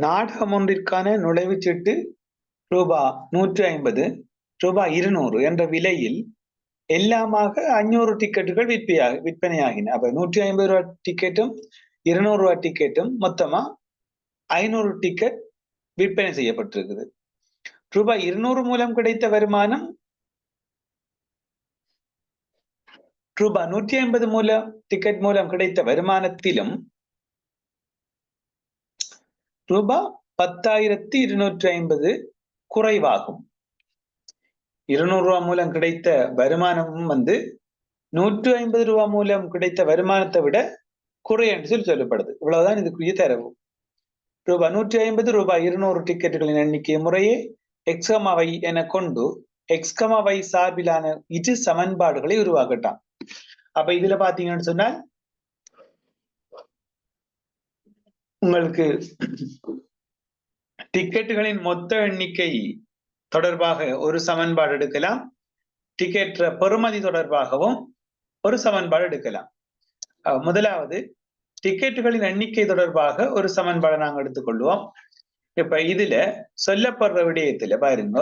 நாடகம் ஒன்றிற்கான நுழைவுச்சீட்டு ரூபாய் 150, ரூபாய் 200 என்ற விலையில் எல்லாமாக 500 டிக்கெட்டுகள் விற்பனையாகின. அப்ப 150 ரூபாய் டிக்கெட்டும் 200 ரூபாய் டிக்கெட்டும் மொத்தமா 500 டிக்கெட் விற்பனை செய்யப்பட்டிருக்குது. ரூபாய் 200 மூலம் கிடைத்த வருமானம் ரூபாய் 150 மூலம் டிக்கெட் மூலம் கிடைத்த வருமானத்திலும் ரூபாய் 10,250 குறைவாகும். 200 ரூபாய் மூலம் கிடைத்த வருமானமும் 150 ரூபாய் மூலம் கிடைத்த வருமானத்தை விட குறை என்று சொல்லப்படுது. இவ்வளவுதான் இதுக்குரிய தரவு. ரூபாய் 150, ரூபாய் 200 டிக்கெட்டுகளின் எண்ணிக்கை முறையே எக்ஸ்கமாவை என கொண்டு எக்ஸ்கமாவை சார்பிலான இரு சமன்பாடுகளை உருவாக்கட்டான். அப்ப இதுல பாத்தீங்கன்னு சொன்னால் உங்களுக்கு டிக்கெட்டுகளின் மொத்த எண்ணிக்கை தொடர்பாக ஒரு சமன்பாடு எடுக்கலாம். டிக்கெட் பெறுமதி தொடர்பாகவும் ஒரு சமன்பாடு எடுக்கலாம். முதலாவது டிக்கெட்டுகளின் எண்ணிக்கை தொடர்பாக ஒரு சமன்பாடை நாங்கள் எடுத்துக்கொள்வோம். இப்ப இதுல சொல்லப்படுற விடயத்துல பாருங்க,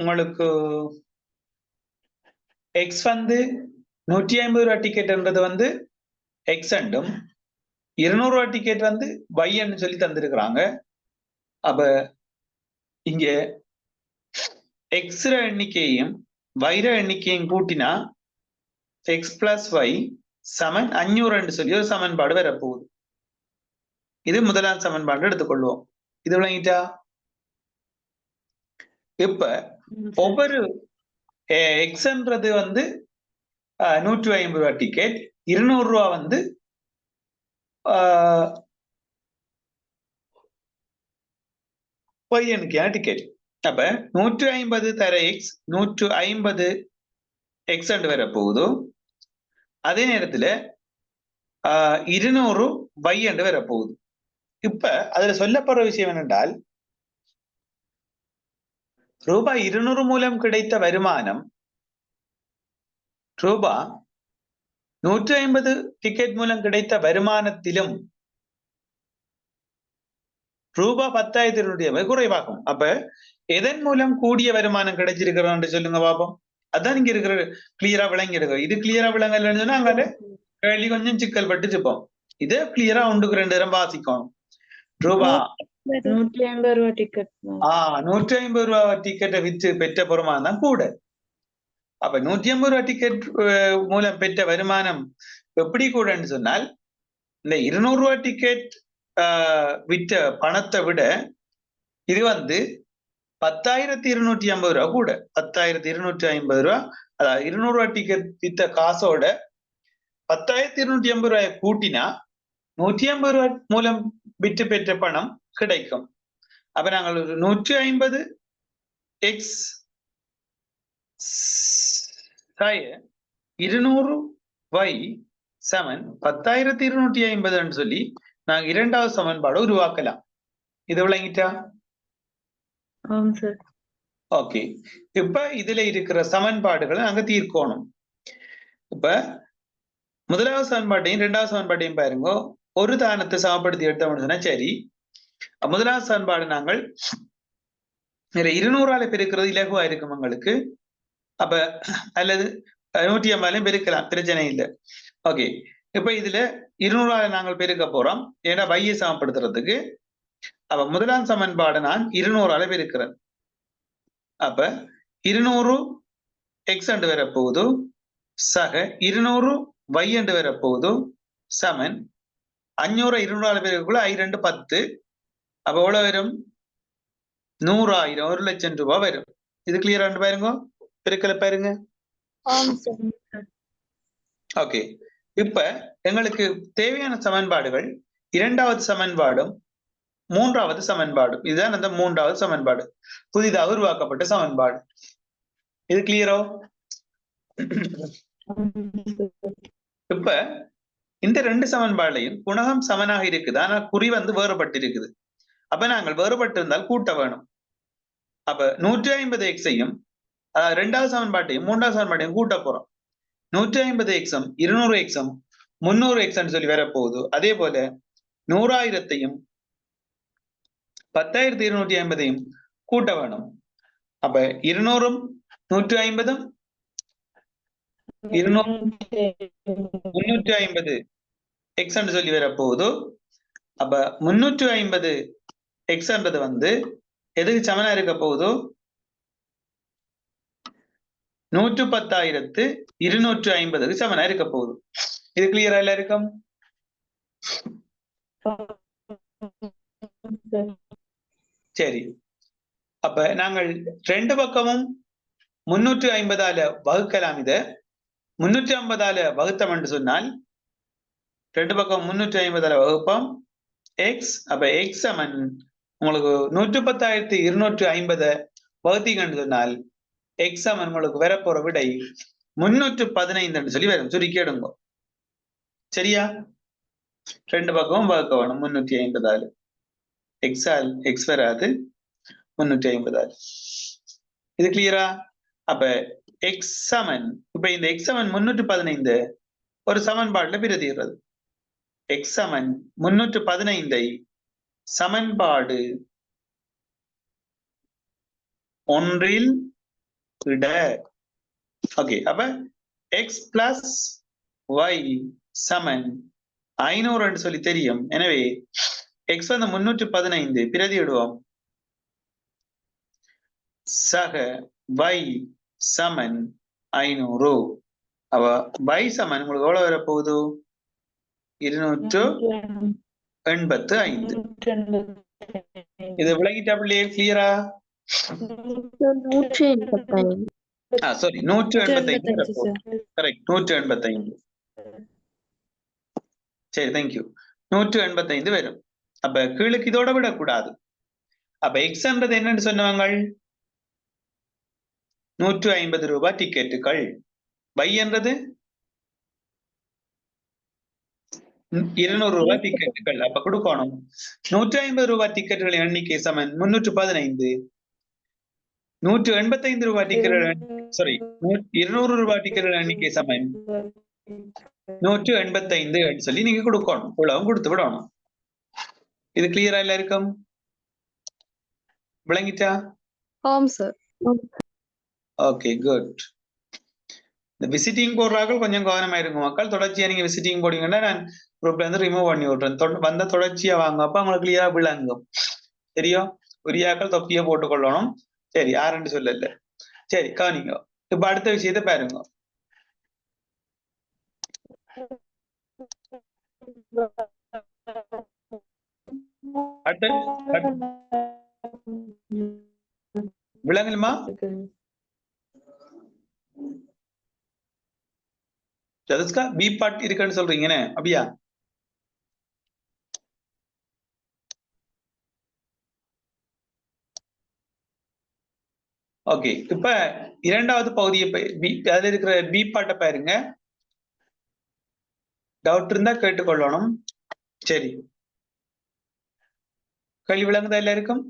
உங்களுக்கு எக்ஸ் 150 ரூபாய் டிக்கெட்ன்றது எக்ஸ் என்றும் 200 ரூபாய் டிக்கெட் y சொல்லி தந்திருக்கிறாங்க. அப்ப இங்க எக்ஸ் எண்ணிக்கையும் வைர எண்ணிக்கையும் கூட்டினா எக்ஸ் பிளஸ் ஒய் சமன் 500 சொல்லி ஒரு சமன்பாடு வரப்போகுது. இது முதலாம் சமன்பாடு எடுத்துக்கொள்வோம். இது விளங்கிட்டா? இப்ப ஒவ்வொரு எக்ஸ்ன்றது 150 ரூபாய் டிக்கெட், 200 ரூபாய் ஒய் எண்ணிக்கையான டிக்கெட். அப்ப 150 தர எக்ஸ் 150 எக்ஸ் வரப்போகுது. அதே நேரத்துல 200 y என்று வரப்போகுது. இப்ப அதுல சொல்லப்படுற விஷயம் என்னென்றால், ரூபாய் 200 மூலம் கிடைத்த வருமானம் ரூபாய் 150 டிக்கெட் மூலம் கிடைத்த வருமானத்திலும் ரூபாய் 10,250 குறைவாகும். அப்ப எதன் மூலம் கூடிய வருமானம் கிடைச்சிருக்கிறோம் சொல்லுங்க பாப்போம். அதான் இங்க இருக்கிற கிளியரா விளங்கி எடுக்கும். இது கிளியரா விளங்கலன்னு சொன்னா அங்க கேள்வி கொஞ்சம் சிக்கல் பட்டுச்சுப்போம். இது கிளியரா 1க்கு 2 தரம் வாசிக்கணும். ரூபாய் 150 ரூபாய் டிக்கெட் 150 ரூபாய் டிக்கெட்டை விற்று பெற்ற வருமானம் தான் கூட. அப்ப 150 ரூபாய் டிக்கெட் மூலம் பெற்ற வருமானம் எப்படி கூடன்னு சொன்னால், இந்த 200 ரூபாய் டிக்கெட் விற்ற பணத்தை விட இது 10,250 ரூபாய் கூட. 10,250 ரூபாய், அதாவது 200 ரூபாய் டிக்கெட் வித்த காசோட 10,250 ரூபாய் கூட்டினா 150 ரூபாய் மூலம் விற்று பெற்ற பணம் கிடைக்கும். அப்ப நாங்கள் ஒரு 150 எக்ஸ் 200 y சமன் 10,250 சொல்லி நாங்க இரண்டாவது சமன்பாடு உருவாக்கலாம். இது விளங்கிட்டா? ஓகே. இப்ப இதுல இருக்கிற சமன்பாடுகளை நாங்க தீர்க்கணும். இப்ப முதலாவது சமன்பாட்டையும் இரண்டாவது சமன்பாட்டையும் பாருங்க. ஒரு தானத்தை சமப்படுத்தி எடுத்தோம்னு சொன்னா சரி. முதலாவது சமன்பாடு நாங்கள் 200 பெருக்கிறது இலகுவா இருக்கும் உங்களுக்கு. அப்ப அல்லது 150 பெருக்கலாம், பிரச்சனை இல்லை. ஓகே. இப்ப இதுல 200 நாங்கள் பெருக்க போறோம், ஏன்னா வையை சமப்படுத்துறதுக்கு. அப்ப முதலாம் சமன்பாடு நான் 200 பெருக்கிறேன். அப்ப 200 எக்ஸ் என்று வரப்போகுது சக 200 y என்று வரப்போகுது சமன் 500 200 பெருக்குள்ள 2 10. அப்ப எவ்வளவு வரும்? 100,000, 1,00,000 ரூபாய் வரும். இது கிளியரா பாருங்க, பெருக்கல பாருங்க. ஓகே. இப்ப எங்களுக்கு தேவையான சமன்பாடுகள் இரண்டாவது சமன்பாடும் மூன்றாவது சமன்பாடும். இதுதான் அந்த மூன்றாவது சமன்பாடு, புதிதாக உருவாக்கப்பட்ட சமன்பாடு. இது கிளியரோ? இப்ப இந்த ரெண்டு சமன்பாடுலையும் குணகம் சமனாக இருக்குது, ஆனா குறி வேறுபட்டு இருக்குது. அப்ப நாங்கள் வேறுபட்டு இருந்தால் கூட்ட வேணும். அப்ப 150 எக்ஸையும் ரெண்டாவது சமன்பாட்டையும் மூன்றாவது சமன்பாட்டையும் கூட்ட போறோம். 150 எக்ஸும் 200 எக்ஸும் 300 எக்ஸ் சொல்லி வரப்போகுது. அதே போல 100,000த்தையும் 10,250 கூட்ட வேணும். அப்ப 200ம் 150ம் 350 எக்ஸ் சொல்லி வரப்போகுது. அப்ப 350 எக்ஸ்ன்றது வந்து எதுக்கு சமனா இருக்க போகுதோ 110,250க்கு சமனா இருக்க போகுது. இது கிளியரா எல்லாருக்கும்? சரி. அப்ப நாங்கள் ரெண்டு பக்கமும் 350ஆல வகுக்கலாம். இத 350ஆல வகுத்தம் என்று சொன்னால் ரெண்டு பக்கம் 350ஆல வகுப்போம் எக்ஸ். அப்ப எக்ஸ் சமன் உங்களுக்கு 110,250 வகுத்தீங்கன்னு சொன்னால் எக்ஸ் சமன் உங்களுக்கு வரப்போற விடை 315 சொல்லி வரும். சுருக்கி எடுங்க. சரியா? ரெண்டு பக்கமும் வகுக்க வேணும் 350ஆல. எக்ஸால் எக்ஸ் வராது, 350ஆல. இது கிளியரா? அப்ப எக்ஸ் சமன் இப்ப இந்த எக்ஸ் சமன் 315 ஒரு சமன்பாடுல பிரதிடுறது. எக்ஸ் சமன் 315 சமன்பாடு ஒன்றில் இட. ஓகே. அப்ப எக்ஸ் பிளஸ் ஒய் சமன் 500 சொல்லி தெரியும். எனவே எக்ஸ் வந்து 315 பிரதியிடுவோம். சக y சமன் 500. அவ y சமன் உங்களுக்கு எவ்வளவு வரப்போகுது? 285. இது விளங்கிட்டாப்லையே? கிளியரா? சாரி, 185. கரெக்ட், 185. சரி, தேங்க்யூ. 185 வரும். அப்ப கீழுக்கு இதோட விடக்கூடாது. அப்ப எக்ஸ்ன்றது என்னன்னு சொன்னவங்க 150 ரூபாய் டிக்கெட்டுகள். y என்றது 200 ரூபாய் டிக்கெட்டுகள். அப்ப கொடுக்கணும் 150 ரூபாய் டிக்கெட்டுகளின் எண்ணிக்கை சமன் 315. 185 ரூபாய் டிக்கெட்டுகள் சாரி 200 ரூபாய் டிக்கெட்டுகள் எண்ணிக்கை சமன் 185 சொல்லி நீங்க கொடுக்கணும். இவ்வளவும் கொடுத்து விடணும். இது கிளியரா எல்லாருக்கும்? விளங்கிட்டா? ஆம் சார். Okay, good. இந்த விசிட்டிங் போடுறார்கள் கொஞ்சம் கவனமா இருக்கும் மக்கள். தொடர்ச்சியா நீங்க விசிட்டிங் போடுங்கன்னா நான் குரூப்ல இருந்து ரிமூவ் பண்ணி விட்டுறேன். வந்த தொடர்ச்சியா வாங்க, அப்ப அவங்களுக்கு கிளியரா விளங்கும். தெரியும்? உரியாக்கள் தொப்பிய போட்டுக்கொள்ளணும். சரி, யாருன்னு சொல்லல. சரி, கவனிங்க. இப்ப அடுத்த விஷயத்த பாருங்க. விளங்கலுமா? ஜதஸ்கா பி பார்ட் இருக்குன்னு சொல்றீங்க அப்படியா? ஓகே. இப்ப இரண்டாவது பகுதியை அதுல இருக்கிற பி பார்ட்ட பாருங்க. டவுட் இருந்தா கேட்டுக்கொள்ளணும். சரி, கேள்வி விளங்குதா எல்லாருக்கும்?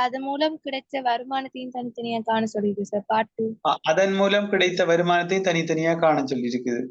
அதன் மூலம் கிடைத்த வருமானத்தையும் தனித்தனியா காண சொல்லிருக்கு சார். பாட்டு அதன் மூலம் கிடைத்த வருமானத்தையும் தனித்தனியா காண சொல்லி இருக்குது.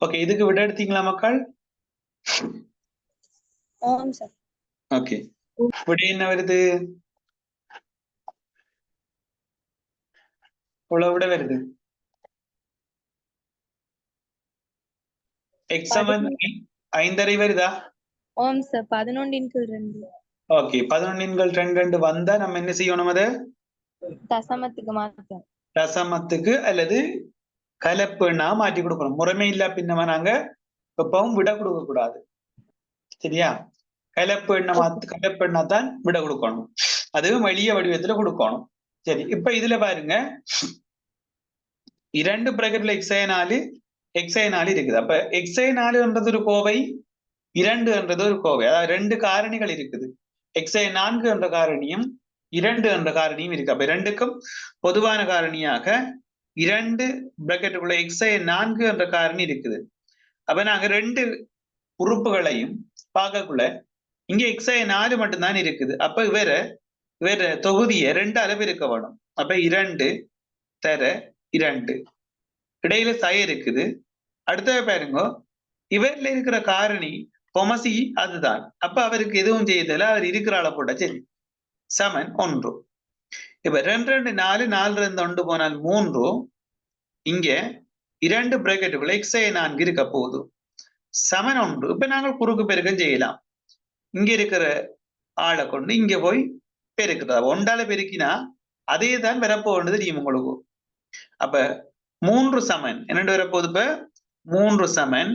ஓகே, இதுக்கு விட எடுத்தீங்களா மக்கள்? ஆம் சார். ஓகே, விட என்ன வருது? இவ்வளவு விட வருது. எக்ஸ் சமன் 5.5 வருதா? ஆம் சார். 11/2. ஓகே, 11/2 வந்தா நம்ம என்ன செய்யணும்? அதை தசமத்துக்கு மாத்த. தசமத்துக்கு அல்லது கலப்புன்னா மாற்றி கொடுக்கணும். முறைமை இல்ல பின்னமா நாங்க எப்பவும் விட கொடுக்க கூடாது. சரியா? கலப்பு எண்ணா தான் விட கொடுக்கணும். அதுவும் எளிய வடிவத்துல கொடுக்கணும். சரி, இப்ப இதுல பாருங்க, 2 பிராக்கெட்ல x4 x4 இருக்குது. அப்ப x4 ஒரு கோவை, 2 என்றது ஒரு கோவை. அதாவது 2 காரணிகள் இருக்குது. x4 என்ற காரணியும் 2 என்ற காரணியும் இருக்கு. அப்ப 2க்கும் பொதுவான காரணியாக 2 பிராக்கெட்டுக்குள்ள x4 என்ற காரணி இருக்குது. அப்ப நாங்க 2 உறுப்புகளையும் பார்க்கக்குள்ள இங்க x4 மட்டும்தான் இருக்குது. அப்ப வேற தொகுதியை 2ஆல பெருக்க வேணும். அப்ப 2 தர 2 இடையில இருக்குது. அடுத்த பாருங்க, இவர்ல இருக்கிற காரணி பொமசி அதுதான். அப்ப அவருக்கு எதுவும் செய்யல, அவர் இருக்கிற ஆளை போட்டா சரி. சமன் 1. இப்ப 2 2 4 4 2 1 போனால் 3. இங்க 2 பிராக்கெட்டுக்குள்ள x4 இருக்க போகுது. சமன் 1. இப்ப நாங்கள் குறுக்கு பெருக்கம் செய்யலாம். இங்க இருக்கிற ஆளை கொண்டு இங்க போய் பெருக்குதா, 1ஆல பெருக்கினா அதே தான் வரப்போன்றது தெரியும் உங்களுக்கு. அப்ப 3 சமன் என்னண்டு வரப்போகுது? இப்ப 3 சமன்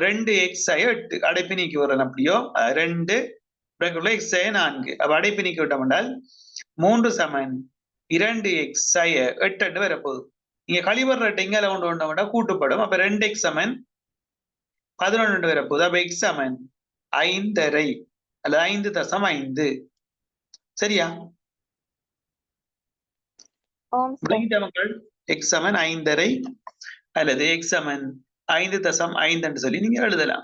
2x 8 அடைப்பு நீக்கி வரணும். அப்படியோ 2 x4. அப்ப அடைப்பு நீக்கி விட்டோம் என்றால் 3 சமன் 2x 8 வரப்போகுது. இங்க கழிவற இங்கால கொண்டு வந்தோம்னா கூட்டுப்படும். அப்ப 2x சமன் 11 வரப்போகுது. அப்ப x சமன் 5.5 அல்லது 5.5. சரியா? மக்கள் x சமன் 5.5 அல்லது x சமன் 5.5 என்று சொல்லி நீங்க எழுதலாம்.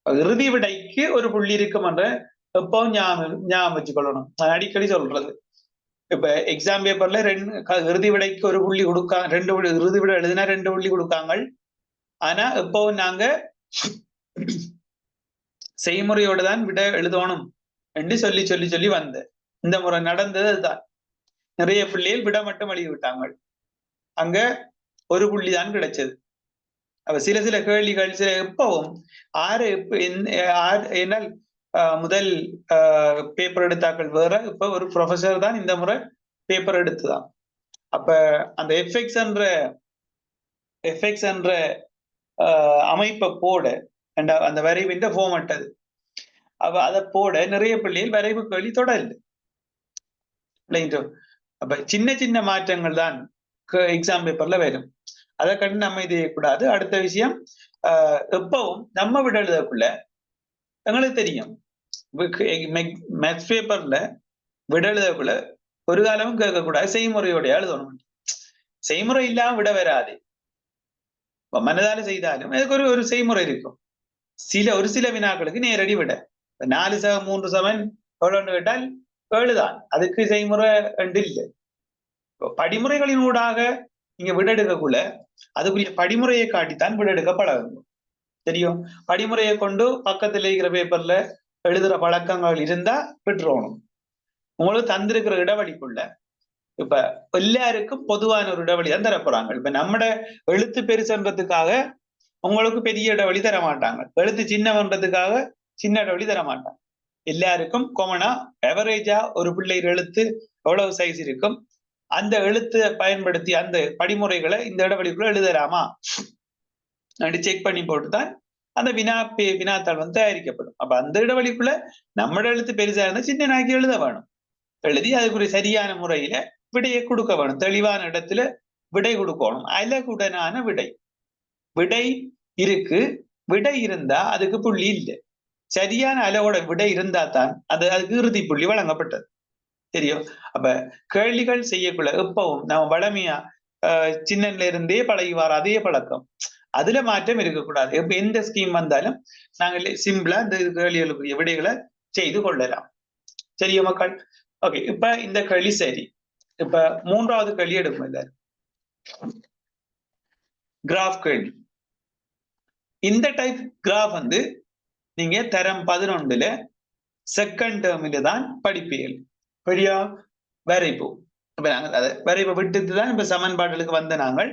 இறுதி விடைக்கு ஒரு புள்ளி இருக்கும் என்ற எப்பவும் ஞாபகம் வச்சுக்கொள்ளணும். நான் அடிக்கடி சொல்றது. இப்ப எக்ஸாம் பேப்பர்ல இறுதி விடைக்கு ஒரு புள்ளி கொடுக்காங்க, 2 இறுதி விடை எழுதினா 2 புள்ளி கொடுக்காங்க. ஆனா எப்பவும் நாங்க செய்முறையோட தான் விட எழுதணும் என்று சொல்லி சொல்லி சொல்லி வந்த இந்த முறை நடந்தது அதுதான். நிறைய பிள்ளைகள் விட மட்டும் எழுதி விட்டாங்க. அங்க ஒரு புள்ளி தான் கிடைச்சது. அப்ப சில கேள்விகள் சில எப்பவும் என்னால் முதல் பேப்பர் எடுத்தாக்கள் வேற, இப்ப ஒரு ப்ரொஃபசர் தான் இந்த முறை பேப்பர் எடுத்துதான். அப்ப அந்த எஃபெக்ட்ஸ் என்ற அமைப்பை போட அந்த வரைவின் ஃபார்மட் அது. அப்ப அதை போட நிறைய பிள்ளைகள் வரைவு கேள்வி தொடரல. அப்ப சின்ன சின்ன மாற்றங்கள் தான் எக்ஸாம் பேப்பர்ல வரும். அதை கண்டு நம்ம இது செய்யக்கூடாது. அடுத்த விஷயம், எப்பவும் நம்ம விட எழுதக்குள்ள எங்களுக்கு தெரியும், மேத்ஸ் பேப்பர்ல விட எழுதக்குள்ள ஒரு காலமும் கேட்கக்கூடாது செய்முறையோட எழுதணும். செய்முறை இல்லாம விட வராது. மனதால செய்தாலும் அதுக்கு ஒரு செய்முறை இருக்கும். ஒரு சில வினாக்களுக்கு நேரடி விட 4 7 3 7 எவ்வளவு கேட்டால் 7 தான். அதுக்கு செய்முறை இல்லை. படிமுறைகளின் ஊடாக நீங்க விட எடுக்கக்குள்ள அதுக்குரிய படிமுறையை காட்டித்தான் விட எடுக்க பழகும். தெரியும்? படிமுறையை கொண்டு பக்கத்துல இருக்கிற பேப்பர்ல எழுதுற பழக்கங்கள் இருந்தா விட்டுறணும். உங்களுக்கு தந்திருக்கிற இடைவெளிக்குள்ள இப்ப எல்லாருக்கும் பொதுவான ஒரு இடைவெளி தான் தரப்போறாங்க. இப்ப நம்மட எழுத்து பெருசுன்றதுக்காக உங்களுக்கு பெரிய இடைவெளி தர மாட்டாங்க. எழுத்து சின்னவன்றதுக்காக சின்ன இடைவெளி தர மாட்டாங்க. எல்லாருக்கும் காமனா எவரேஜா ஒரு பிள்ளைகள் எழுத்து எவ்வளவு சைஸ் இருக்கும், அந்த எழுத்தை பயன்படுத்தி அந்த படிமுறைகளை இந்த இடைவெளிக்குள்ள எழுதலாமா அப்படி செக் பண்ணி போட்டுதான் அந்த வினாத்தாள் தயாரிக்கப்படும். அப்ப அந்த இடைவெளிக்குள்ள நம்மட எழுத்து பெருசா இருந்தா சின்ன நாக்கி எழுத வேணும். எழுதி அதுக்குரிய சரியான முறையில விடையை கொடுக்க வேணும். தெளிவான இடத்துல விடை கொடுக்கணும். அலகுடனான விடை இருக்கு. விடை இருந்தா அதுக்கு புள்ளி இல்லை. சரியான அளவோட விடை இருந்தா தான் அதுக்கு இறுதி புள்ளி வழங்கப்பட்டது. தெரியும்? அப்ப கேள்விகள் செய்யக்குள்ள எப்பவும் நம்ம வளமையா சின்னல இருந்தே பழகி வர அதே பழக்கம், அதுல மாற்றம் இருக்கக்கூடாது. இப்ப எந்த ஸ்கீம் வந்தாலும் நாங்கள் சிம்பிளா இந்த கேள்விகளுக்குரிய விடைகளை செய்து கொள்ளலாம். சரியா மக்கள்? ஓகே, இப்ப இந்த கேள்வி சரி. இப்ப 3வது கேள்வி எடுக்கும். கிராஃப் கேள்வி. இந்த டைப் கிராஃப் வந்து நீங்க தரம் 11ல செகண்ட் டேர்மில தான் படிப்பீர்கள். பெரியா வரைப்பு. அப்ப நாங்கள் அதை வரைப்பை விட்டுட்டு தான் இப்ப சமன்பாடுகளுக்கு வந்த நாங்கள்.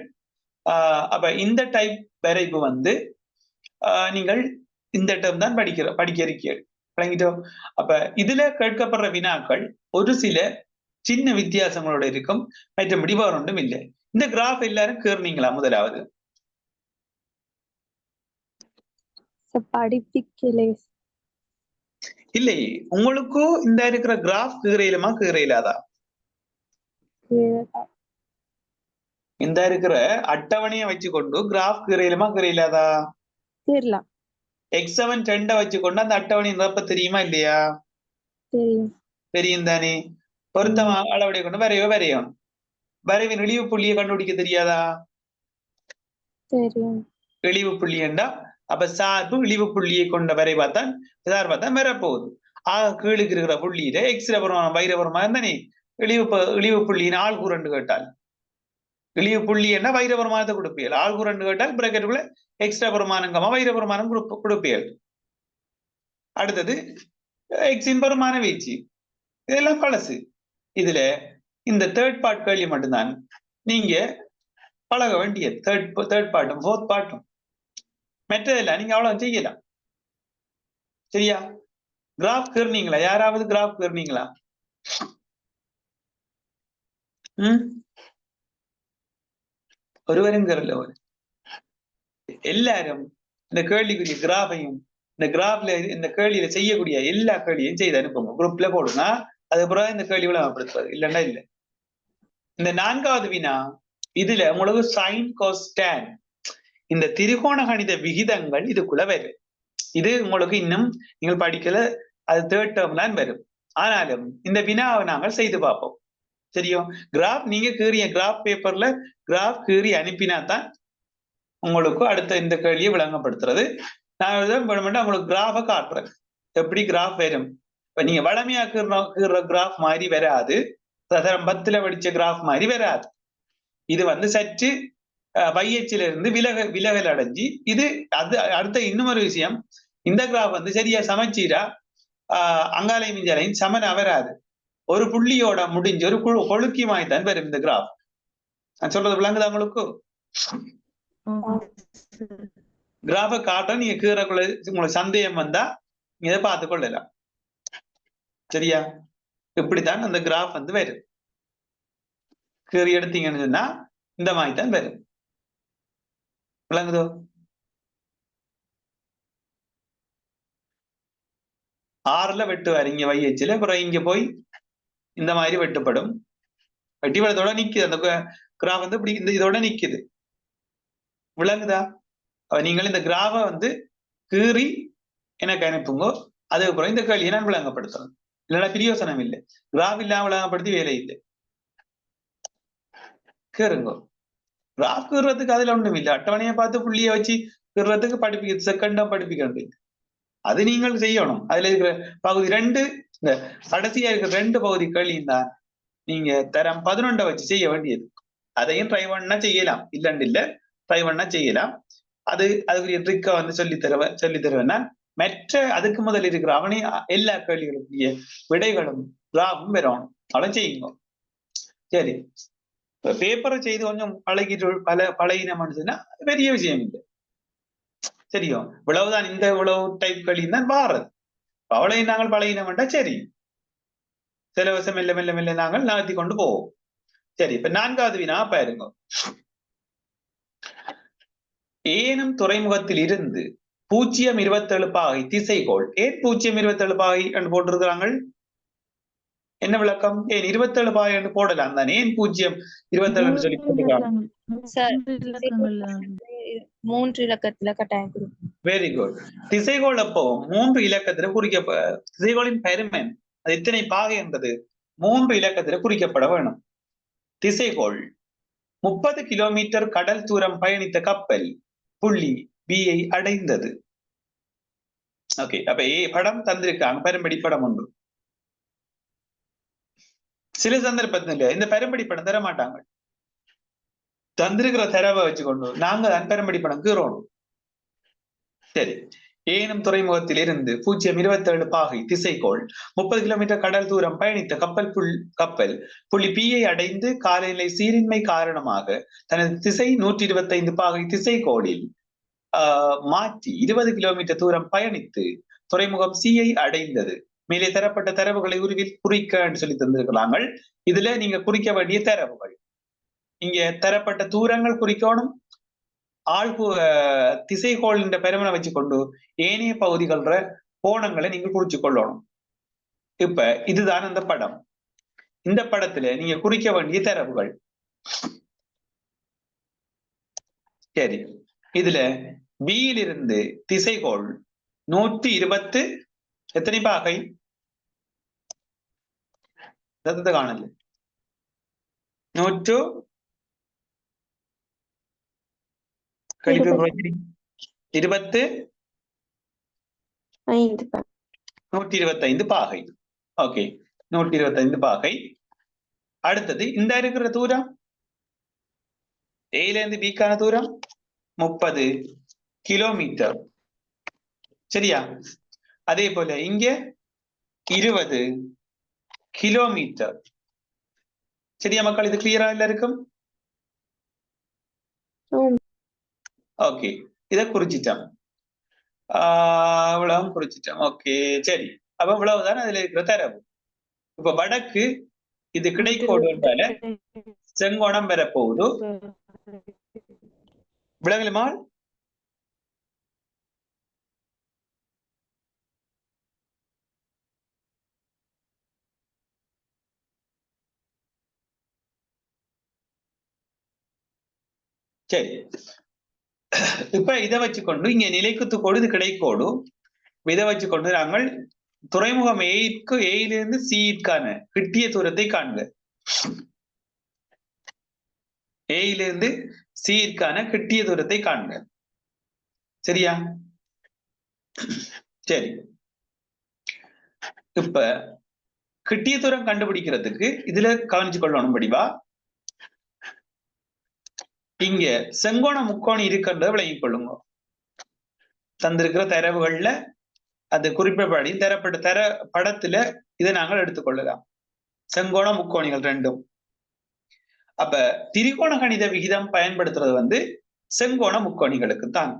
அப்ப இந்த டைப் வரைப்பு வந்து நீங்கள் இந்த டேர்ம் தான் படிக்க இருக்கீர்கள். விளங்கிட்டோம். அப்ப இதுல கேட்கப்படுற வினாக்கள் ஒரு சில சின்ன வித்தியாசங்களோட இருக்கும், மற்றபடி வேற ஒன்றும் இல்லை. இந்த கிராஃப் எல்லாரும் கேர்னீங்களா? முதலாவது படிப்பிக்கலே இல்லை, உங்களுக்கும் இந்த இருக்கிற கிராஃப் கீரையிலுமா கீரையிலாதா? இந்த இருக்கிற அட்டவணையை வச்சுக்கொண்டு கிராஃப் கீரையிலுமா கீரையிலாதா? தெரியலாம். X7 10 வச்சுக்கொண்டு அந்த அட்டவணை நிரப்ப தெரியுமா இல்லையா? தெரியும். தெரியும் தானே. பொருத்தமா அளவுடைய கொண்டு வரையணும். வரைவின் இழிவு புள்ளியை கண்டுபிடிக்க தெரியாதா? தெரியும். இழிவு புள்ளி என்றா அப்ப சார்பு இழிவு புள்ளியை கொண்ட வரைவாத்தான் சார்பாத்தான் வரப்போகுது. கீழுக்கு இருக்கிற புள்ளியில எக்ஸ்ர பெருமானம் வைர பெருமானம் தானே இழிவு புள்ளியின் ஆள்கூரண்டு கேட்டால் இழிவு புள்ளி என்ன வைர பெருமானத்தை கொடுப்பீர்கள். ஆள்கூரண்டு கேட்டால் பிராக்கெட்டுக்குள்ள எக்ஸ்ட்ரா பெருமானங்கமா வைர பெருமானம் கொடுப்பீர்கள். அடுத்தது எக்ஸின் பெருமான வீச்சு. இதெல்லாம் பழசு. இதுல இந்த தேர்ட் பார்ட் கேள்வி மட்டும்தான் நீங்க பழக வேண்டியது. தேர்ட் பார்ட்டும் ஃபோர்த் பார்ட்டும் மற்றதெல்லாம் நீங்க அவ்வளவு செய்யலாம். சரியா? கிராஃப் கேர்னீங்களா? யாராவது கிராஃப் கேர்னீங்களா? ஒருவரும் கேரல. எல்லாரும் இந்த கேள்விக்குரிய கிராஃபையும் இந்த கிராஃப்ல இந்த கேள்வியில செய்யக்கூடிய எல்லா கேள்வியும் செய்து அனுப்புங்க. குரூப்ல போடுங்க. அதுக்கப்புறம் இந்த கேள்வி விளம்பரப்படுத்துவது இல்லைன்னா இல்லை. இந்த 4வது வினா இதுல உங்களுக்கு சைன் காஸ் டான் இந்த திரிகோண கணித விகிதங்கள் இதுக்குள்ள வரும். இது உங்களுக்கு இன்னும் நீங்கள் படிக்கல, அது தேர்ட் டேர்ம் தான் வரும். ஆனாலும் இந்த வினாவை நாங்கள் செய்து பார்ப்போம். சரியோ? கிராஃப் நீங்க கீறிய கிராஃப் பேப்பர்ல கிராஃப் கீறி அனுப்பினா தான் உங்களுக்கு அடுத்த இந்த கேள்வியை விளங்கப்படுத்துறது. நான் உங்களுக்கு கிராஃபை காட்டுறேன் எப்படி கிராஃப் வரும். இப்ப நீங்க வளமையா கீற கிராஃப் மாதிரி வராது. தரம் 10ல படிச்ச கிராஃப் மாதிரி வராது. இது வந்து சற்று வையச்சில இருந்து விலகல் அடைஞ்சி இது அது அடுத்த இன்னொரு விஷயம். இந்த கிராஃப் வந்து சரியா சமச்சீரா அங்காலை மிஞ்சாலையும் சமனா வராது. ஒரு புள்ளியோட முடிஞ்ச ஒரு கொழுக்கியமாய் தான் வரும் இந்த கிராஃப். நான் சொல்றது விளங்குதா உங்களுக்கு? கிராஃபை காட்ட நீங்க கீறக்குள்ள உங்களுக்கு சந்தேகம் வந்தா இதை பார்த்து கொள்ளலாம். சரியா? இப்படித்தான் அந்த கிராஃப் வந்து வரும். கீறி எடுத்தீங்கன்னு சொன்னா இந்த மாதிரி தான் வரும். விளங்குதோ? ஆறுல வெட்டுவார் இங்க வையச்சில, அப்புறம் இங்க போய் இந்த மாதிரி வெட்டுப்படும். வெட்டிப்படத்தோட நிக்குது அந்த கிராஃப் வந்து இப்படி இந்த இதோட நிக்குது. விளங்குதா? நீங்கள் இந்த கிராஃபை வந்து கீறி எனக்கு அனுப்புங்க. அதுக்கப்புறம் இந்த கேள்வியை நான் விளங்கப்படுத்துறேன். இல்லைன்னா பிரியோசனம் இல்லை. கிராஃப் இல்லாம விளங்கப்படுத்தி வேலை இல்லை. கேறுங்க. கிராஃப் கீறதுக்கு அதுல ஒண்ணும் இல்லை. அட்டவணையை பார்த்து புள்ளியை வச்சு கீறதுக்கு படிப்பிக்க செகண்டா படிப்பிக்கிறது. அது நீங்கள் செய்யணும். அதுல இருக்கிற பகுதி 2 இந்த கடைசியா இருக்கிற 2 பகுதி கேள்வியும் தான் நீங்க தரம் 11 வச்சு செய்ய வேண்டியது. அதையும் ட்ரை பண்ணா செய்யலாம். இல்லன்னு இல்ல, ட்ரை பண்ணா செய்யலாம். அதுக்குரிய ட்ரிக்கை வந்து சொல்லி தருவேன்னா மற்ற அதுக்கு முதல் இருக்கிற அவனே எல்லா கேள்விகளுக்குரிய விடைகளும் கிராஃபும் வரணும். அவளை செய்யுங்க. சரி, பேப்பரை செய்து கொஞ்சம் பழகினோம்னு சொன்னா பெரிய விஷயம் இல்லை. சரியோ? இவ்வளவுதான். இந்த இவ்வளவு டைப் கேள்வியும் தான் வாரது. அவளையும் நாங்கள் பழகினோம்னா சரி, சிலவசம் மெல்ல மெல்ல மெல்ல நாங்கள் நகர்த்தி கொண்டு போவோம். சரி, இப்ப 4வது வினா பாருங்க. ஏனும் துறைமுகத்தில் இருந்து 0.27 பாகை திசைகோள். ஏன் 0.27 பாகை என்று போட்டிருக்கிறாங்க? என்ன விளக்கம்? ஏன் 27 பாகை என்று போடலாம் தானே? ஏன் 0.27 சொல்லி போட்டிருக்காங்க? 3 இலக்கத்துல கட்டாயம். Very good. திசைகோள் அப்போ 3 இலக்கத்துல திசைகோளின் பெருமன் அது எத்தனை பாகை என்பது 3 இலக்கத்துல குறிக்கப்பட வேணும். திசைகோள் 30 கிலோமீட்டர் கடல் தூரம் பயணித்த கப்பல் புள்ளி B-ஐ அடைந்தது. ஓகே, அப்ப படம் தந்திருக்காங்க. பெரும்படி படம் ஒன்று. சில சந்தர்ப்பத்தில் இந்த பெரும்படி படம் தர மாட்டாங்க. தந்திருக்கிற தரவை வச்சுக்கொண்டு நாங்க தான் பெரும்படி பணம் கீறணும். சரி, ஏனும் துறைமுகத்தில் இருந்து 0.27 பாகை திசைக்கோள் 30 கிலோமீட்டர் கடல் தூரம் பயணித்த கப்பல் புள்ளி P-ஐ அடைந்து காலநிலை சீரின்மை காரணமாக தனது திசை 125 பாகை திசைக்கோளில் மாற்றி 20 கிலோமீட்டர் தூரம் பயணித்து துறைமுகம் C-ஐ அடைந்தது. மேலே தரப்பட்ட தரவுகளை உருவில் குறிக்க சொல்லி தந்திருக்கிறார்கள். இதுல நீங்க குறிக்க வேண்டிய தரவுகள் இங்க தரப்பட்ட தூரங்கள் குறிக்கணும். திசைகோள் என்ற பெருமனை வச்சுக்கொண்டு ஏனைய பகுதிகள கோணங்களை நீங்க குறிச்சு கொள்ளணும். இப்ப இதுதான் அந்த படம். இந்த படத்துல நீங்க குறிக்க வேண்டிய தரவுகள். சரி, இதுல B-யிலிருந்து திசைகோள் 120 எத்தனை பாகை காணல 125 பாகை. ஓகே, 125 பாகை. அடுத்தது இந்த இருக்கிற தூரம் A-ல இருந்து B-க்கான தூரம் 30 கிலோமீட்டர். சரியா? அதே போல இங்க 20 கிலோமீட்டர். சரியா மக்கள், இது கிளியரா எல்லாருக்கும்? ஓகே, இத குறிச்சிட்டோம். இவ்வளவு குறிச்சிட்டோம். ஓகே, சரி, அப்ப இவ்வளவுதான் அதுல இருக்கிற தரவு. இப்ப வடக்கு இது கிடைக்கோடு என்றால செங்கோணம் பெறப்போகுது. விளங்கலுமா? சரி, இப்ப இதை வச்சுக்கொண்டு இங்க நிலைக்குத்துக்கோடு இது கிடைக்கோடு. இதை வச்சுக்கொண்டு நாங்கள் துறைமுகம் A-யிலிருந்து C-க்கான கிட்டிய தூரத்தை காண்க. A-யிலிருந்து C-க்கான கிட்டிய தூரத்தை காண்க. சரியா? சரி, இப்ப கிட்டிய தூரம் கண்டுபிடிக்கிறதுக்கு இதுல கவனிச்சு கொள்ளணும். படிவா இங்க செங்கோண முக்கோணி இருக்கின்றத விளங்கிக் கொள்ளுங்க. தந்திருக்கிற தரவுகள்ல அது குறிப்பிடப்படி தரப்பட்ட படத்துல இதை நாங்கள் எடுத்துக்கொள்ளலாம். செங்கோண முக்கோணிகள் ரெண்டும். அப்ப திரிகோண கணித விகிதம் பயன்படுத்துறது செங்கோண முக்கோணிகளுக்கு தான்.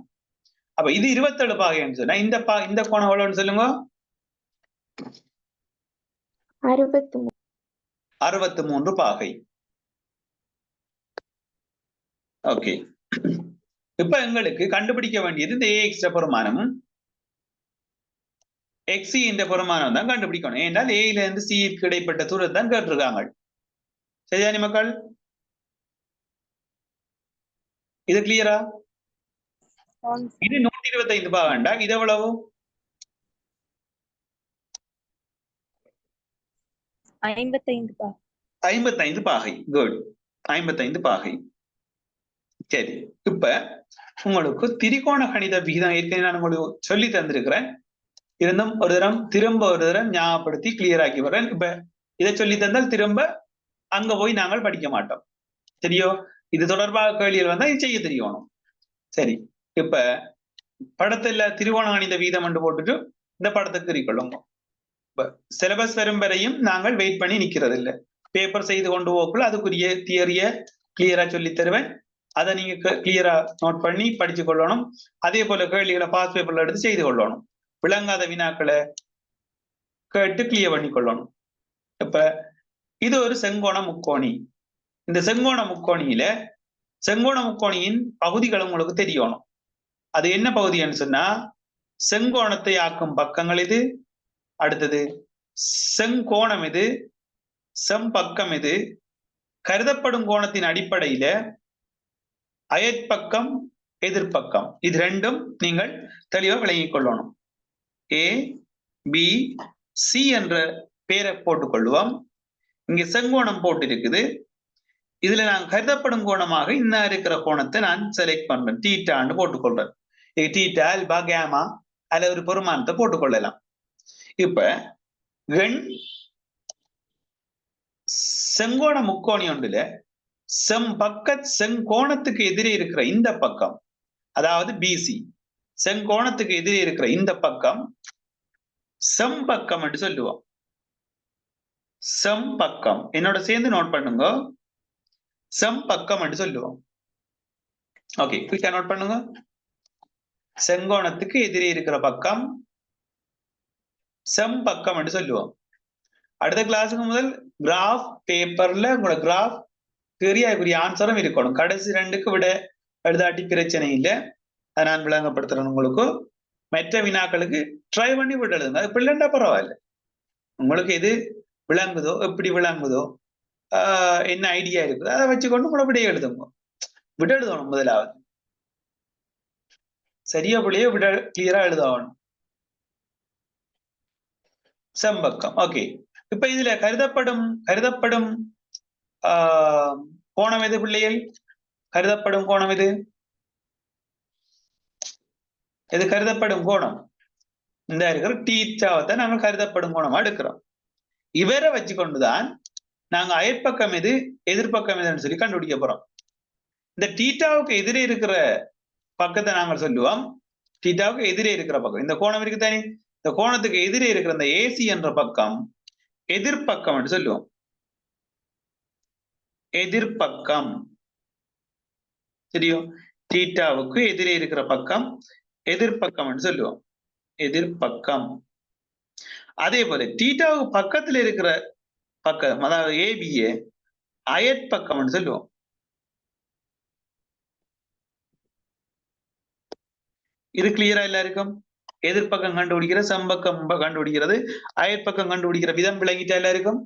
அப்ப இது 27 பாகைன்னு சொன்னா இந்த கோணம் எவ்வளவுன்னு சொல்லுங்க. 63 பாகை. ஓகே, இப்ப எங்களுக்கு கண்டுபிடிக்க வேண்டியது இந்த AX பெருமானமும் XC இந்த பெருமானம் தான் கண்டுபிடிக்கணும். ஏன்னால் A-ல இருந்து C-க்கு இடைப்பட்ட தூரத்தை தான் கேட்டிருக்காங்க. சரியானி மக்கள்? இது கிளியரா? இது 125 பாகண்டா, இது எவ்வளவு? 55 பாகை. குட், 55 பாகை. சரி, இப்ப உங்களுக்கு திரிகோண கணித விகிதம் ஏற்கனவே நான் உங்களுக்கு சொல்லி தந்திருக்கிறேன். இருந்தும் ஒரு தரம் ஞாபகப்படுத்தி கிளியர் ஆக்கி வரேன். இப்ப இதை சொல்லி தந்தால் திரும்ப அங்க போய் நாங்கள் படிக்க மாட்டோம். சரியோ? இது தொடர்பாக கேள்விகள் வந்தா இது செய்ய தெரியணும். சரி, இப்ப படத்துல திரிகோண கணித விகிதம் என்று போட்டுட்டு இந்த படத்துக்கு குறிக்கொள்ளுங்க. இப்ப சிலபஸ் வரும் வரையும் நாங்கள் வெயிட் பண்ணி நிக்கிறது இல்லை. பேப்பர் செய்து கொண்டு போக்குள்ள அதுக்குரிய தியரிய கிளியரா சொல்லி தருவேன். அதை நீங்க கிளியரா நோட் பண்ணி படிச்சு கொள்ளணும். அதே போல கேள்விகளை பாஸ் பேப்பர்ல எடுத்து செய்து கொள்ளணும். விளங்காத வினாக்களை கேட்டு கிளியர் பண்ணி கொள்ளணும். இப்ப இது ஒரு செங்கோண முக்கோணி. இந்த செங்கோண முக்கோணியின் பகுதிகள் உங்களுக்கு தெரியணும். அது என்ன பகுதின்னு சொன்னா, செங்கோணத்தை ஆக்கும் பக்கங்கள் இது, அடுத்தது செங்கோணம் இது, செம்பக்கம் இது, கருதப்படும் கோணத்தின் அடிப்படையில அயற்பக்கம் எதிர்ப்பக்கம், இது ரெண்டும் நீங்கள் தெளிவாக விளங்கிக் கொள்ளணும். ABC என்ற பெயரை போட்டுக்கொள்வோம். இங்க செங்கோணம் போட்டு இருக்குது. இதுல நான் கருதப்படும் கோணமாக இன்னும் இருக்கிற கோணத்தை நான் செலக்ட் பண்றேன். தீட்டான்னு போட்டுக்கொள்றேன். தீட்டா, அல்பா, கேமா அல்ல ஒரு பெருமானத்தை போட்டுக்கொள்ளலாம். இப்ப செங்கோண முக்கோணி ஒன்றுல செங்கோணத்துக்கு எதிரே இருக்கிற இந்த பக்கம், அதாவது பிசி, செங்கோணத்துக்கு எதிரே இருக்கிற இந்த பக்கம் செம்பக்கம் என்று சொல்லுவோம். செம்பக்கம், என்னோட சேர்ந்து நோட் பண்ணுங்க, செம்பக்கம் என்று சொல்லுவோம். ஓகே, குயிக்கா நோட் பண்ணுங்க. செங்கோணத்துக்கு எதிரே இருக்கிற பக்கம் செம்பக்கம் என்று சொல்லுவோம். அடுத்த கிளாஸுக்கு முதல் கிராஃப் பேப்பர்ல உங்களோட கிராஃப் தெரியக்கூடிய ஆன்சரும் இருக்கணும். கடைசி ரெண்டுக்கு விட எழுதாட்டி பிரச்சனை இல்லை, அதை நான் விளங்கப்படுத்துறேன் உங்களுக்கு. மற்ற வினாக்களுக்கு ட்ரை பண்ணி விட்டு எழுதுங்க, அது பிள்ளைண்டா பரவாயில்ல. உங்களுக்கு எது விளங்குதோ, எப்படி விளங்குதோ, என்ன ஐடியா இருக்குதோ அதை வச்சுக்கொண்டு உங்களை விடைய எழுதுங்க. விட எழுதணும் முதலாவது, சரியா பிள்ளையோ விட கிளியரா எழுதணும். செம்பக்கம். ஓகே, இப்ப இதுல கருதப்படும் கோணம் எது பிள்ளைகள்? கருதப்படும் கோணம் எது? எது கருதப்படும் கோணம்? இந்த இருக்கிற டீச்சாவத்தை நாங்கள் கருதப்படும் கோணமா எடுக்கிறோம். இவரை வச்சுக்கொண்டுதான் நாங்க அயற்பக்கம் எது எதிர்பக்கம் எதுன்னு சொல்லி கண்டுபிடிக்க போறோம். இந்த டீட்டாவுக்கு எதிரே இருக்கிற பக்கத்தை நாங்கள் சொல்லுவோம் டீட்டாவுக்கு எதிரே இருக்கிற பக்கம். இந்த கோணம் இருக்கு தானே, இந்த கோணத்துக்கு எதிரே இருக்கிற இந்த ஏசி என்ற பக்கம் எதிர்பக்கம் என்று சொல்லுவோம். எதிர்பக்கம், தெரியும்? டீட்டாவுக்கு எதிரே இருக்கிற பக்கம் எதிர்பக்கம் என்று சொல்லுவோம், எதிர்பக்கம். அதே போல டீட்டாவுக்கு பக்கத்துல இருக்கிற பக்கம், அதாவது ஏபிஏ அயற்பக்கம் என்று சொல்லுவோம். இது கிளியரா எல்லாருக்கும்? எதிர்பக்கம் கண்டுபிடிக்கிற, செம்பக்கம் கண்டுபிடிக்கிறது, அயற்பக்கம் கண்டுபிடிக்கிற விதம் விளங்கிட்டா எல்லாருக்கும்?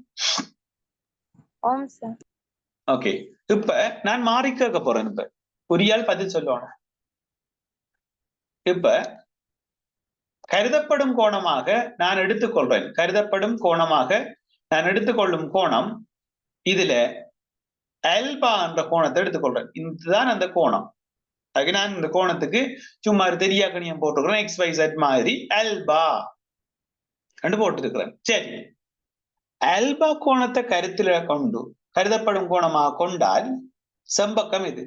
ஓகே, இப்ப நான் மாறி கேட்க போறேன். இப்ப குறியால் பதில் சொல்லணும். இப்ப கருதப்படும் கோணமாக நான் எடுத்துக்கொள்றேன், கருதப்படும் கோணமாக நான் எடுத்துக்கொள்ளும் கோணம், இதுல ஆல்பா என்ற கோணத்தை எடுத்துக்கொள்றேன். இதுதான் அந்த கோணம். அதுக்கு நான் இந்த கோணத்துக்கு சும்மா தெரியாக்கணியம் போட்டுக்கிறேன், XYZ மாதிரி ஆல்பா கண்டு போட்டுருக்கிறேன். சரி, ஆல்பா கோணத்தை கருத்துல கொண்டு கருதப்படும் கோணமாக கொண்டால் செம்பக்கம் இது.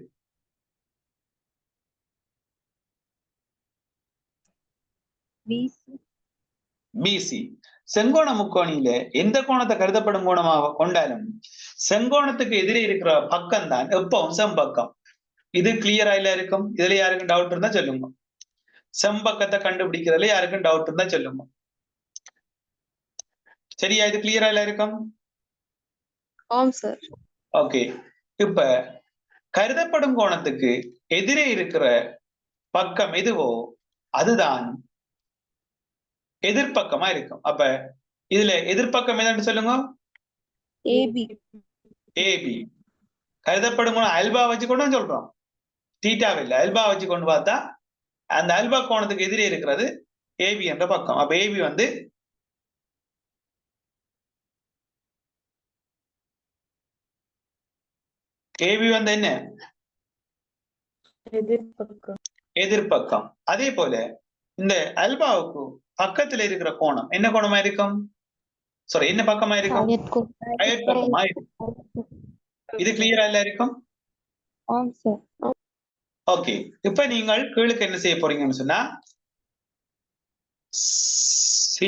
பிசி. செங்கோண முக்கோணியில எந்த கோணத்தை கருதப்படும் கோணமாக கொண்டாலும் செங்கோணத்துக்கு எதிரே இருக்கிற பக்கம் தான் எப்பவும் செம்பக்கம். இது கிளியரா இல்ல இருக்கும்? இதுல யாருக்கும் டவுட் இருந்தா சொல்லுங்க. செம்பக்கத்தை கண்டுபிடிக்கிறதுல யாருக்கும் டவுட் இருந்தா சொல்லுங்க. சரியா? இது கிளியரா இல்ல இருக்கும்? ஓகே, இப்ப கருதப்படும் கோணத்துக்கு எதிரே இருக்கிற பக்கம் எதுவோ அதுதான் எதிர்பக்கமா இருக்கும். அப்ப இதுல எதிர்பக்கம் எதுன்னு சொல்லுங்க. ஏபி. கருதப்படும் கோணம் அல்பா வச்சு கொண்டு சொல்றோம், தீட்டாவில் அல்பா வச்சு கொண்டு பார்த்தா அந்த அல்பா கோணத்துக்கு எதிரே இருக்கிறது ஏபி என்ற பக்கம். அப்ப ஏபி வந்து என்ன? எதிர்பக்கம். அதே போல இந்த அல்பாவுக்கு பக்கத்துல இருக்கிற கோணம் என்ன கோணமா இருக்கும்? சாரி, என்ன பக்கமா இருக்கும்? அயற்பக்கமா இருக்கும். இது கிளியரா இல்ல இருக்கும்? ஓகே, இப்ப நீங்கள் கீழுக்கு என்ன செய்ய போறீங்கன்னு சொன்னா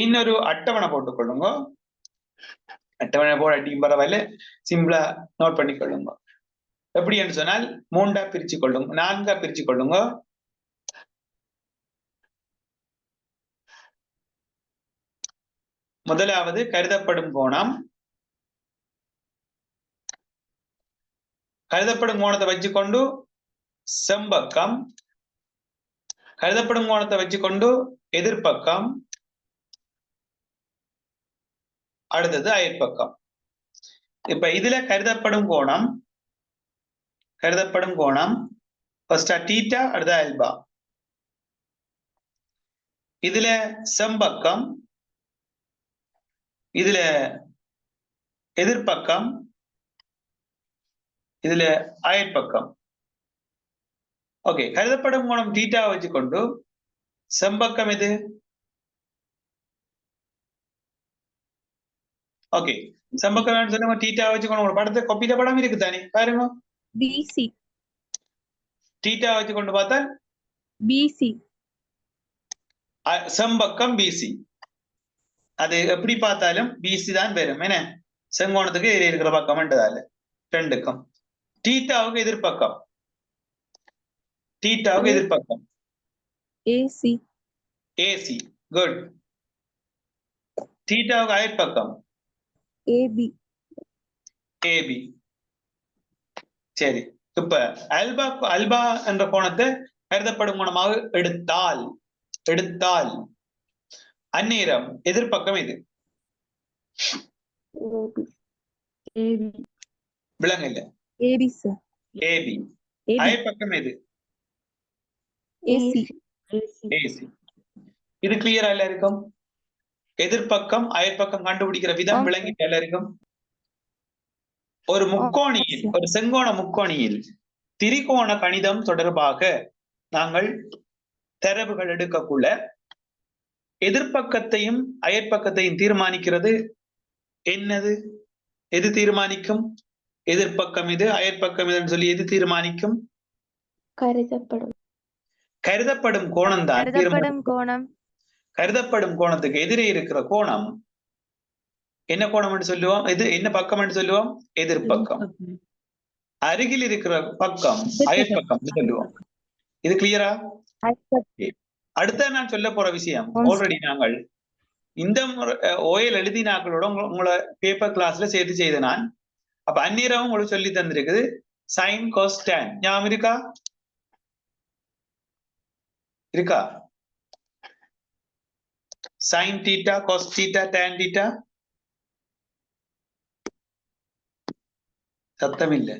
இன்னொரு அட்டவணை போட்டுக்கொள்ளுங்க. அட்டவணை போட அடிக்கும் பரவாயில்ல, சிம்பிளா நோட் பண்ணிக்கொள்ளுங்க. எப்படி என்று சொன்னால் 3ஆ பிரிச்சு கொள்ளுங்க, 4ஆ பிரிச்சு கொள்ளுங்க. முதலாவது கருதப்படும் கோணம். கருதப்படும் கோணத்தை வச்சுக்கொண்டு செம்பக்கம், கருதப்படும் கோணத்தை வச்சுக்கொண்டு எதிர்பக்கம், அடுத்தது அயற்பக்கம். இப்ப இதுல கருதப்படும் கோணம் ஃபர்ஸ்டா டீட்டா, அடுத்த ஆல்பா. இதுல செம்பக்கம், இதுல எதிர்பக்கம், இதுல அயற்பக்கம். ஓகே, கருதப்படும் கோணம் டீட்டா வச்சுக்கொண்டு செம்பக்கம் இது. ஓகே, செம்பக்கம் சொல்லுங்க. டீட்டா வச்சுக்கொண்டு உங்க படத்தை கொப்பிட்ட படம் இருக்கு தானே, பாருங்க. பிசி தீட்டா வச்சு கொண்டு பார்த்தால் பிசி செம்பக்கம் பிசி. அது எப்படி பார்த்தாலும் பிசி தான் வரும். என்ன செங்கோணத்துக்கு எதிரே இருக்கிற பக்கம்ன்றதால ரெண்டுக்கும். தீட்டாவுக்கு எதிர்பக்கம், தீட்டாவுக்கு எதிர்பக்கம் ஏசி ஏசி. குட். தீட்டாவுக்கு அயற்பக்கம் ஏபி ஏபி. சரி, இப்ப அல்பா அல்பா என்ற கோணத்தை கருதப்படும் கோணமாக எடுத்தால் அந்நேரம் எதிர்பக்கம் இது விளங்க இல்ல. A B sir AB. ஏபி அயற்பக்கம் இது ஏசி ஏசி. இது கிளியரா எல்லாருக்கும்? எதிர்பக்கம் அயற்பக்கம் கண்டுபிடிக்கிற விதம் விளங்கிட்டு எல்லாருக்கும்? ஒரு முக்கோணியில், ஒரு செங்கோண முக்கோணியில் திரிகோண கணிதம் தொடர்பாக நாங்கள் தரவுகள் எடுக்கக்குள்ள எதிர்பக்கத்தையும் அயற்பக்கத்தையும் தீர்மானிக்கிறது என்னது? எது தீர்மானிக்கும்? எதிர்பக்கம் இது, அயற்பக்கம் இதுன்னு சொல்லி எது தீர்மானிக்கும்? கருதப்படும் கோணம் தான். கோணம் கருதப்படும் கோணத்துக்கு எதிரே இருக்கிற கோணம் என்ன கோணம் என்று சொல்லுவோம்? இது என்ன பக்கம் என்று சொல்லுவோம்? எதிர்பக்கம். அருகில் இருக்கிற பக்கம் அயற்பக்கம் சொல்லுவோம். இது கிளியரா? அடுத்த நான் சொல்ல போற விஷயம் ஆல்ரெடி நாங்கள் இந்த ஓயல் எழுதினாக்களோட உங்களை பேப்பர் கிளாஸ்ல சேர்த்து செய்த நான். அப்ப அந்நேரம் உங்களுக்கு சொல்லி தந்திருக்குது சைன் காஸ் tan. ஞாபகம் இருக்கா? இருக்கா? sin theta, cos theta, tan theta. சத்தம் இல்ல.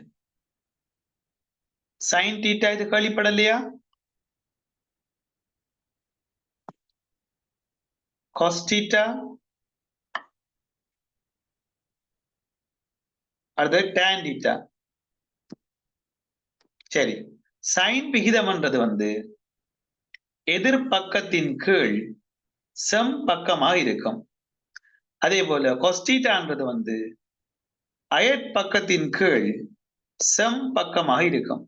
sin theta இது கேள்விப்படலையா? cos theta அது tan theta. சரி, sin விகிதம்ன்றது எதிர்பக்கத்தின் கீழ் செம் பக்கமாக இருக்கும். அதே போல cos thetaன்றது அயற்பக்கத்தின் கீழ் செம் பக்கமாக இருக்கும்.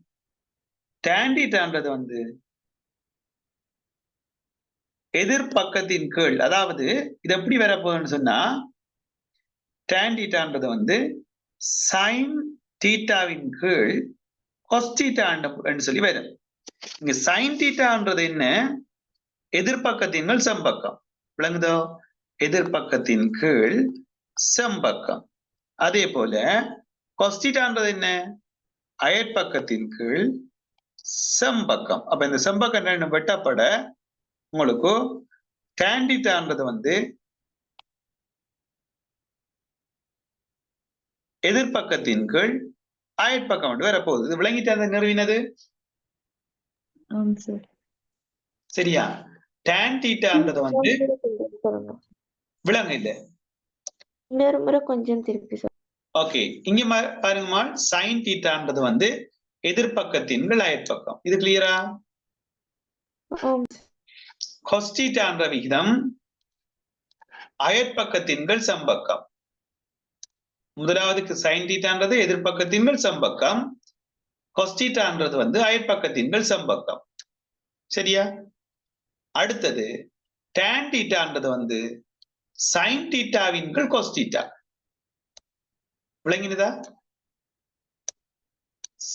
tan thetaன்றது எதிர்பக்கத்தின் கீழ், அதாவது இது எப்படி வரப்போகுதுன்னு சொன்னா tan thetaன்றது sin தீட்டாவின் கீழ் cos theta சொல்லி வரும். இங்க sin thetaன்றது என்ன? எதிர்பக்கத்தின் கீழ் செம்பக்கம். விளங்குதோ? எதிர்பக்கத்தின் கீழ் செம்பக்கம். அதே போல cos thetaன்றது என்ன? அயற்பக்கத்தின் கீழ் செம்பக்கம். அப்ப இந்த செம்பக்கம் ரெண்டு வெட்டப்பட உங்களுக்கு tan thetaன்றது எதிர்பக்கத்தின் கீழ் அயற்பக்கம் வரப்போகுது. இது விளங்கிட்டு நிறுவினது சரியா? tan thetaன்றது விளங்க இல்ல. இன்னொரு முறை கொஞ்சம் திருப்பி சொல்லுங்க. ஓகே, இங்க பாருங்கம்மா, sin thetaன்றது எதிர்பக்கத்தின் கீழ் அயற்பக்கம். இது கிளியரா? cos thetaன்ற விகிதம் அயற்பக்கத்தின் கீழ் செம்பக்கம். முதலாவதுக்கு sin thetaன்றது எதிர்பக்கத்தின் கீழ் செம்பக்கம், cos thetaன்றது அயற்பக்கத்தின் கீழ் செம்பக்கம். சரியா? அடுத்தது tan thetaன்றது sin thetaவின் கீழ் cos theta. விளங்கினதா?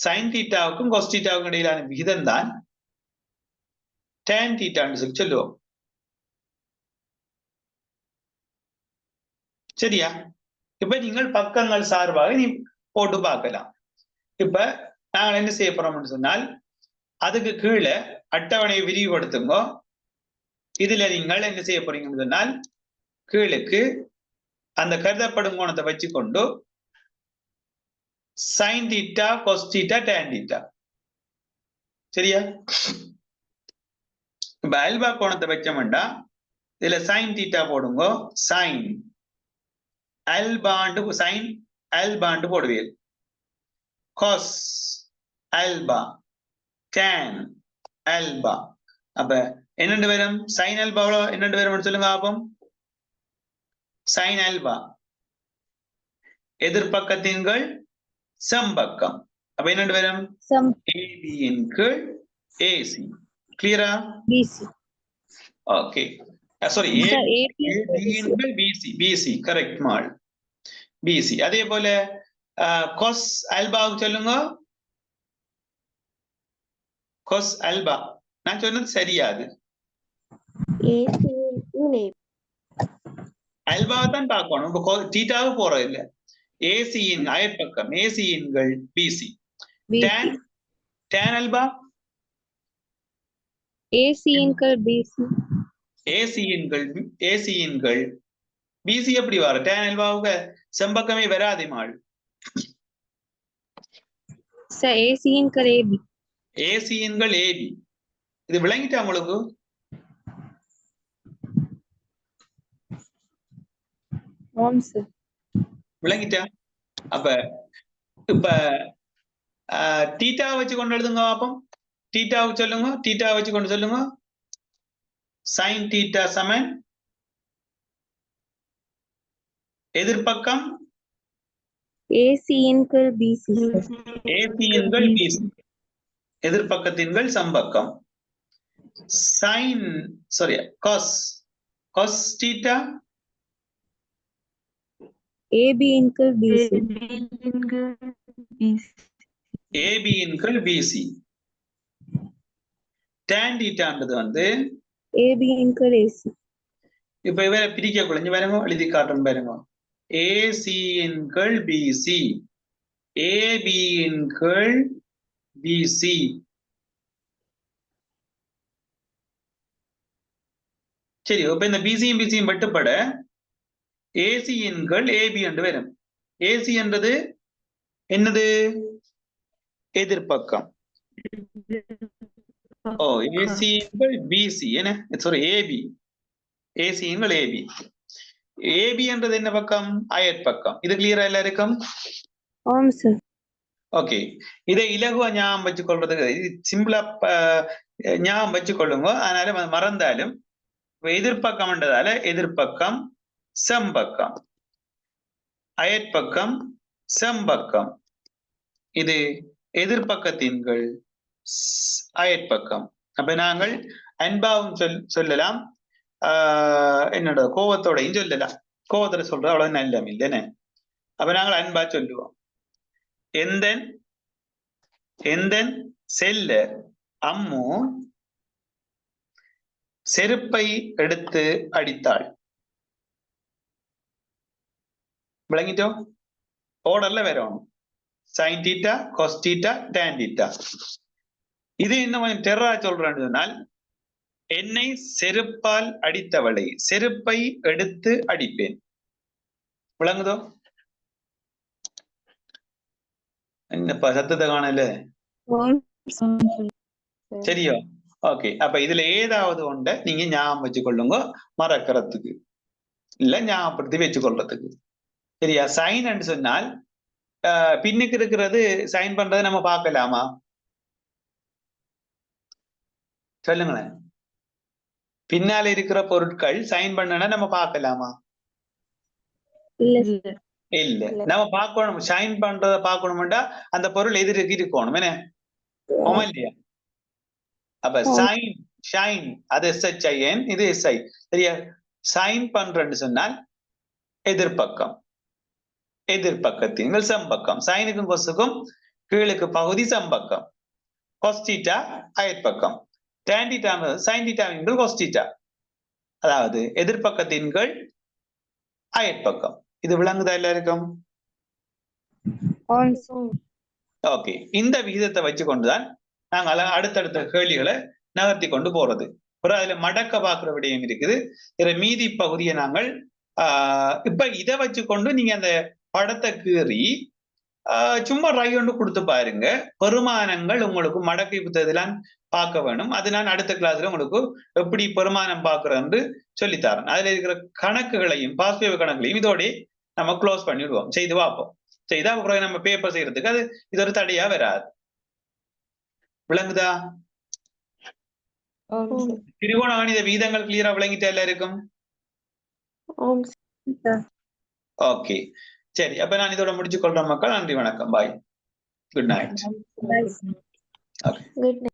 sin thetaவுக்கும் cos thetaவுக்கும் இடையிலான விகிதம் தான் tan thetaன்னு சொல்லி சொல்லுவோம். சரியா? இப்ப நீங்கள் பக்கங்கள் சார்பாக நீ போட்டு பார்க்கலாம். இப்ப நாங்கள் என்ன செய்ய போறோம்னு சொன்னால் அதுக்கு கீழே அட்டவணையை விரிவுபடுத்துங்க. இதுல நீங்கள் என்ன செய்ய போறீங்கன்னு சொன்னால் கீழுக்கு அந்த கருதப்படும் கோணத்தை வச்சுக்கொண்டு sin theta, cos theta, tan theta. சரியா? இப்ப அல்பா கோணத்தை வச்சோம்டா இதுல sin theta போடுங்க. sin அல்பாண்டு sin அல்பாண்டு போடுவீர். cos alpha, tan alpha. அப்ப என்னென்று வரும்? sin அல்பா என்னென்று வரும் சொல்லுங்க பாப்போம். sin அல்பா எதிர்பக்கத்தின்கள் செம்பக்கம். அப்ப என்ன வரும் சம் ஏபி இன் கீழ் ஏசி. கிளியரா? BC okay sorry sir AB AB இன் கீழ் பிசி. பிசி கரெக்ட் மால். பிசி. அதே போல கொஸ் ஆல்பாவுக்கு சொல்லுங்க. கொஸ் ஆல்பா நான் சொன்னது சரியாது. AC into AB. ஆல்பாவை தான் பார்க்கணும். இப்போ தீட்டாவு போறது இல்ல. ஏசியின் அயற்பக்கம் ஏசியின்கள் பிசி. டேன் டேன் ஆல்பா ஏசியின்கள் பிசி ஏசியின்கள் பிசி எப்படி வர? டேன் ஆல்பாவுக்கு செம்பக்கமே வராதே மாள். சார் ஏசியின்கள் ஏபி ஏசியின்கள் ஏபி. இது விளங்கிட்டா உங்களுக்கு? ஆம் சார் விளங்கிட்டா? அப்ப இப்ப தீட்டா வச்சு கொண்டு எழுதுங்க பாப்போம். தீட்டாவுக்கு சொல்லுங்க. தீட்டா வச்சு கொண்டு சொல்லுங்க. சைன் தீட்டா சமன் எதிர்பக்கம் ஏசியின்கள் பிசி ஏசியின்கள் பிசி. எதிர்பக்கத்தின்கள் சம்பக்கம். Sine sorry cos cos theta ஏபியின்கள் பிசி ஏபியின்கள் பிசி. டேன் தீட்டான்றது வந்து ஏபியின்கள் ஏசி இப்ப இவரை பிரிக்க குழஞ்சு பாருங்க, எழுதி காட்டுறேன் பாருங்க. ஏசியின்கள் பிசி ஏபியின்கள் பிசி. சரி இப்ப இந்த பிசியும் பிசியும் வெட்டுப்பட ஏசியின்கள் ஏபி என்று வரும். ஏசி என்றது என்னது? எதிர்பக்கம். ஓ ஏசியின்கள் பிசி என்ன சாரி ஏபி. ஏசியின்கள் ஏபி. ஏபி என்றது என்ன பக்கம்? அயற்பக்கம். இது கிளியரா எல்லாருக்கும்? ஆம் சார் ஓகே. இதை இலகுவா ஞாபகம் வச்சு கொள்றதுக்கு இது சிம்பிளா ஞாபகம் வச்சு கொள்ளுங்க. அதனால மறந்தாலும் எதிர்பக்கம்ன்றதால எதிர்பக்கம் செம்பக்கம், அயற்பக்கம் செம்பக்கம். இது எதிர்பக்கத்தின்கள் அயற்பக்கம். அப்ப நாங்கள் அன்பாவும் சொல்லலாம், என்னோட கோவத்தோடையும் சொல்லலாம். கோவத்துல சொல்ற அவ்வளவு நல்லம் இல்லைன்னு. அப்ப நாங்கள் அன்பா சொல்லுவோம். எந்தன் செல்ல அம்மு செருப்பை எடுத்து அடித்தாள். விளங்கிட்டோம்? ஓர்டர்ல வரும். Sine theta, cos theta, tan theta. இது இன்னும் டெரரா சொல்றேன்னு சொன்னால், என்னை செருப்பால் அடித்தவளை செருப்பை எடுத்து அடிப்பேன். விளங்குதோ? என்னப்பா சத்தத்தை காணல? சரியோ? ஓகே. அப்ப இதுல ஏதாவது ஒன்றை நீங்க ஞாபகம் வச்சு கொள்ளுங்க, மறக்கிறதுக்கு இல்ல ஞாபகப்படுத்தி வச்சு கொள்றதுக்கு. சரியா? சைன் என்று சொன்னால் பின்னுக்கு இருக்கிறது சைன் பண்றதை நம்ம பார்க்கலாமா? சொல்லுங்களேன். பின்னால இருக்கிற பொருட்கள் சைன் பண்ணனா நம்ம பார்க்கலாமா? இல்ல. நம்ம பார்க்கணும். சைன் பண்றத பார்க்கணும்டா அந்த பொருள் எதிர்க்கு இருக்கணும். என்ன இல்லையா? அப்ப சைன் ஷைன் அது SHIN, இது SI. சரியா? சைன் பண்றேன்னு சொன்னால் எதிர்பக்கம், எதிர்பக்கத்தின் சம்பக்கம். சைனுக்கும் கொசுக்கும் கீழுக்கு பகுதி சம்பக்கம். கொஸ் தீட்டா அயற்பக்கம். டான் தீட்டா சைன் தீட்டாவின்கள் கொஸ் தீட்டா, அதாவது எதிர்பக்கத்தின்கள் அயற்பக்கம். இது விளங்குதா எல்லாருக்கும்? ஓகே. இந்த விகிதத்தை வச்சு கொண்டுதான் நாங்கள் அடுத்தடுத்த கேள்விகளை நகர்த்தி கொண்டு போறது. ஒரு அதுல மடக்க பார்க்கிற விடயம் இருக்குது. இதுல மீதி பகுதியை நாங்கள் இப்ப இதை வச்சு கொண்டு நீங்க அந்த படத்தை கீறி சும்மா ரை ஒன்று கொடுத்து பாருங்க. பெருமானங்கள் உங்களுக்கு மடக்கை புத்தகத்திலாம் பார்க்க வேணும். அது நான் அடுத்த கிளாஸ்ல உங்களுக்கு எப்படி பெருமானம் பார்க்கறது சொல்லித்தரேன். அதுல இருக்கிற கணக்குகளையும் பாஸ்வேவ் கணக்குகளையும் இதோட நம்ம க்ளோஸ் பண்ணிடுவோம். செய்து பார்ப்போம். செய்தா அப்புறம் நம்ம பேப்பர் செய்யறதுக்கு அது இது ஒரு தடையா வராது. விளங்குதா? திரிகோணகணித வீதங்கள் கிளியரா விளங்கிட்டா எல்லாருக்கும்? ஓகே சரி. அப்ப நான் இதோட முடிச்சு கொள்றேன் மக்கள். நன்றி, வணக்கம், பாய். Good night. குட்